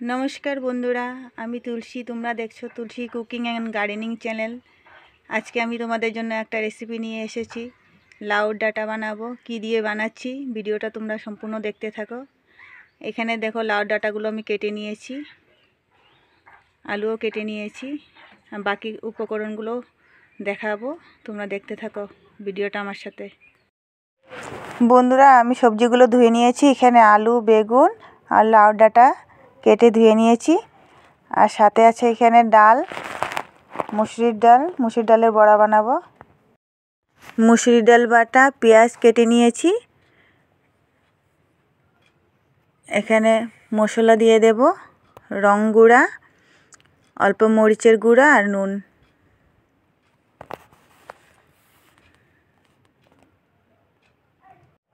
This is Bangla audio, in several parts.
नमस्कार बंधुरा आमी तुलसी तुम्हारा देखो तुलसी कुकिंग एंड गार्डनिंग चैनल। आज के आमी तुम्हादेर जोन्नो एकटा रेसिपि निये एसेछि लाउर डाटा बानाबो। कि दिये बानाच्छि भिडियोटा तोमरा सम्पूर्ण देखते थाको। एखाने देखो लाउर डाटागुलो आमी केटे नियेछि, आलुओ केटे नियेछि, बाकी उपकरणगुलो देखाबो, तोमरा देखते थाको भिडियोटा आमार साथे। बंधुरा आमी सब्जिगुलो धुए नियेछि। एखाने आलू बेगुन और लाउर डाटा केटे धुए निয়েছি আর সাথে আছে এখানে ডাল, মুসুরির ডালের বড়া বানাবো। মুসুরির ডাল বাটা, পেঁয়াজ কেটে নিয়েছি। এখানে মশলা দিয়ে দেব, রং গুঁড়া, অল্প মরিচের গুঁড়া আর নুন।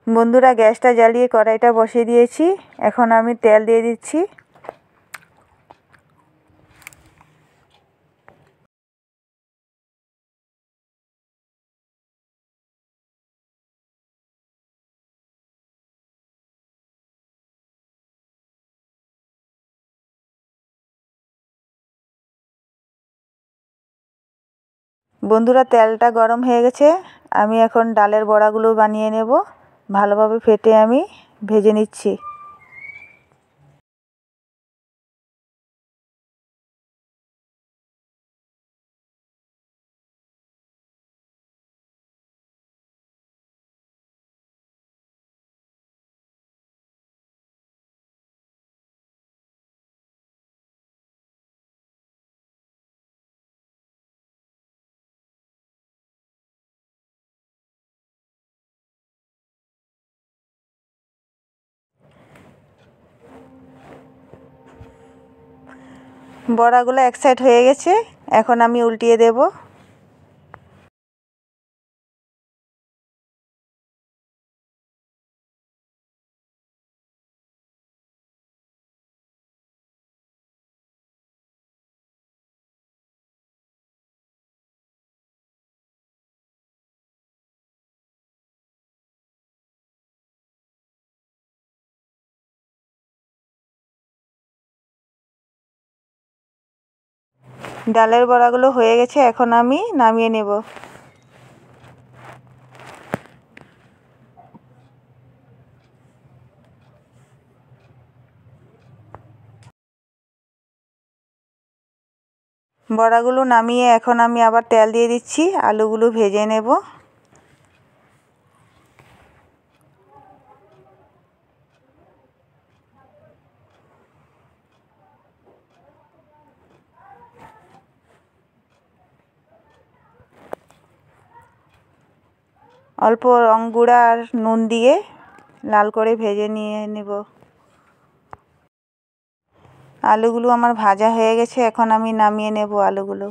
বন্ধুরা গ্যাসটা জ্বালিয়ে কড়াইটা বসিয়ে দিয়েছি। এখন আমি তেল দিয়ে দিচ্ছি। বন্ধুরা তেলটা গরম হয়ে গেছে। আমি এখন ডালের বড়াগুলো বানিয়ে নেব। ভালোভাবে ফেটে আমি ভেজে নিচ্ছি। বড়াগুলো এক সাইড হয়ে গেছে, এখন আমি উল্টিয়ে দেব। ডালের বড়াগুলো হয়ে গেছে, এখন আমি নামিয়ে নেব। বড়াগুলো নামিয়ে এখন আমি আবার তেল দিয়ে দিচ্ছি, আলুগুলো ভেজে নেব। অল্প রং গুঁড়া আর নুন দিয়ে লাল করে ভেজে নিয়ে নেব। আলুগুলো আমার ভাজা হয়ে গেছে, এখন আমি নামিয়ে নেব আলুগুলো।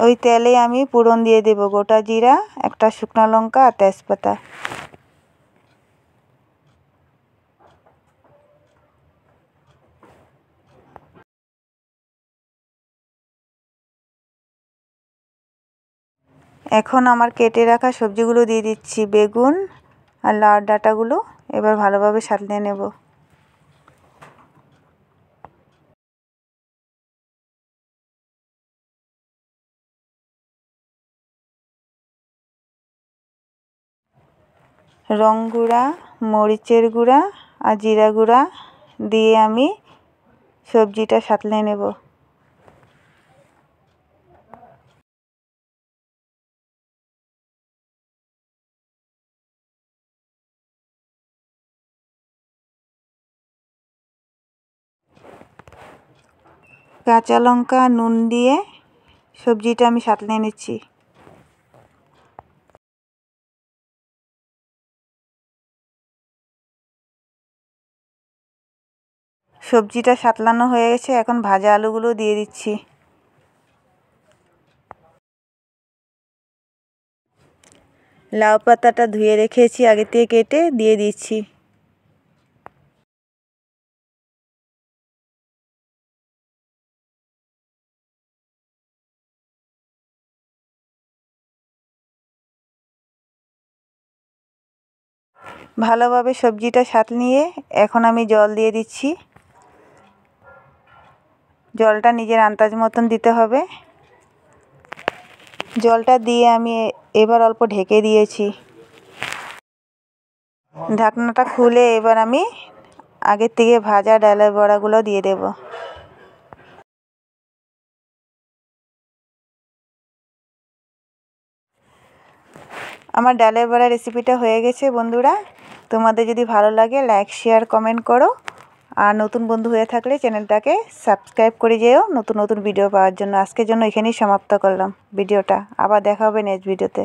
ওই তেলে আমি ফোড়ন দিয়ে দেব, গোটা জিরা, একটা শুকনো লঙ্কা আর তেজপাতা। এখন আমার কেটে রাখা সবজিগুলো দিয়ে দিচ্ছি, বেগুন আর লাউর ডাঁটাগুলো। এবার ভালোভাবে সাঁতলে নেব। রং গুঁড়া, মরিচের গুঁড়া আর জিরা গুঁড়া দিয়ে আমি সবজিটা সাঁতলে নেব। কাঁচা লঙ্কা নুন দিয়ে সবজিটা আমি সাঁতলে নিচ্ছি। সবজিটা সাঁতলানো হয়ে গেছে, এখন ভাজা আলুগুলো দিয়ে দিচ্ছি। লাউ পাতাটা ধুয়ে রেখেছি আগে থেকে, কেটে দিয়ে দিচ্ছি। ভালোভাবে সবজিটা সাঁত নিয়ে এখন আমি জল দিয়ে দিচ্ছি। জলটা নিজের আন্দাজ মতন দিতে হবে। জলটা দিয়ে আমি এবার অল্প ঢেকে দিয়েছি। ঢাকনাটা খুলে এবার আমি আগের থেকে ভাজা ডালের বড়াগুলো দিয়ে দেব। আমার ডালের বড়া রেসিপিটা হয়ে গেছে বন্ধুরা। তোমাদের যদি ভালো লাগে লাইক শেয়ার কমেন্ট করো, আর নতুন বন্ধু হয়ে থাকলে চ্যানেলটাকে সাবস্ক্রাইব করে যেও নতুন নতুন ভিডিও পাওয়ার জন্য। আজকের জন্য এখানেই সমাপ্ত করলাম ভিডিওটা। আবার দেখা হবে নেক্সট ভিডিওতে।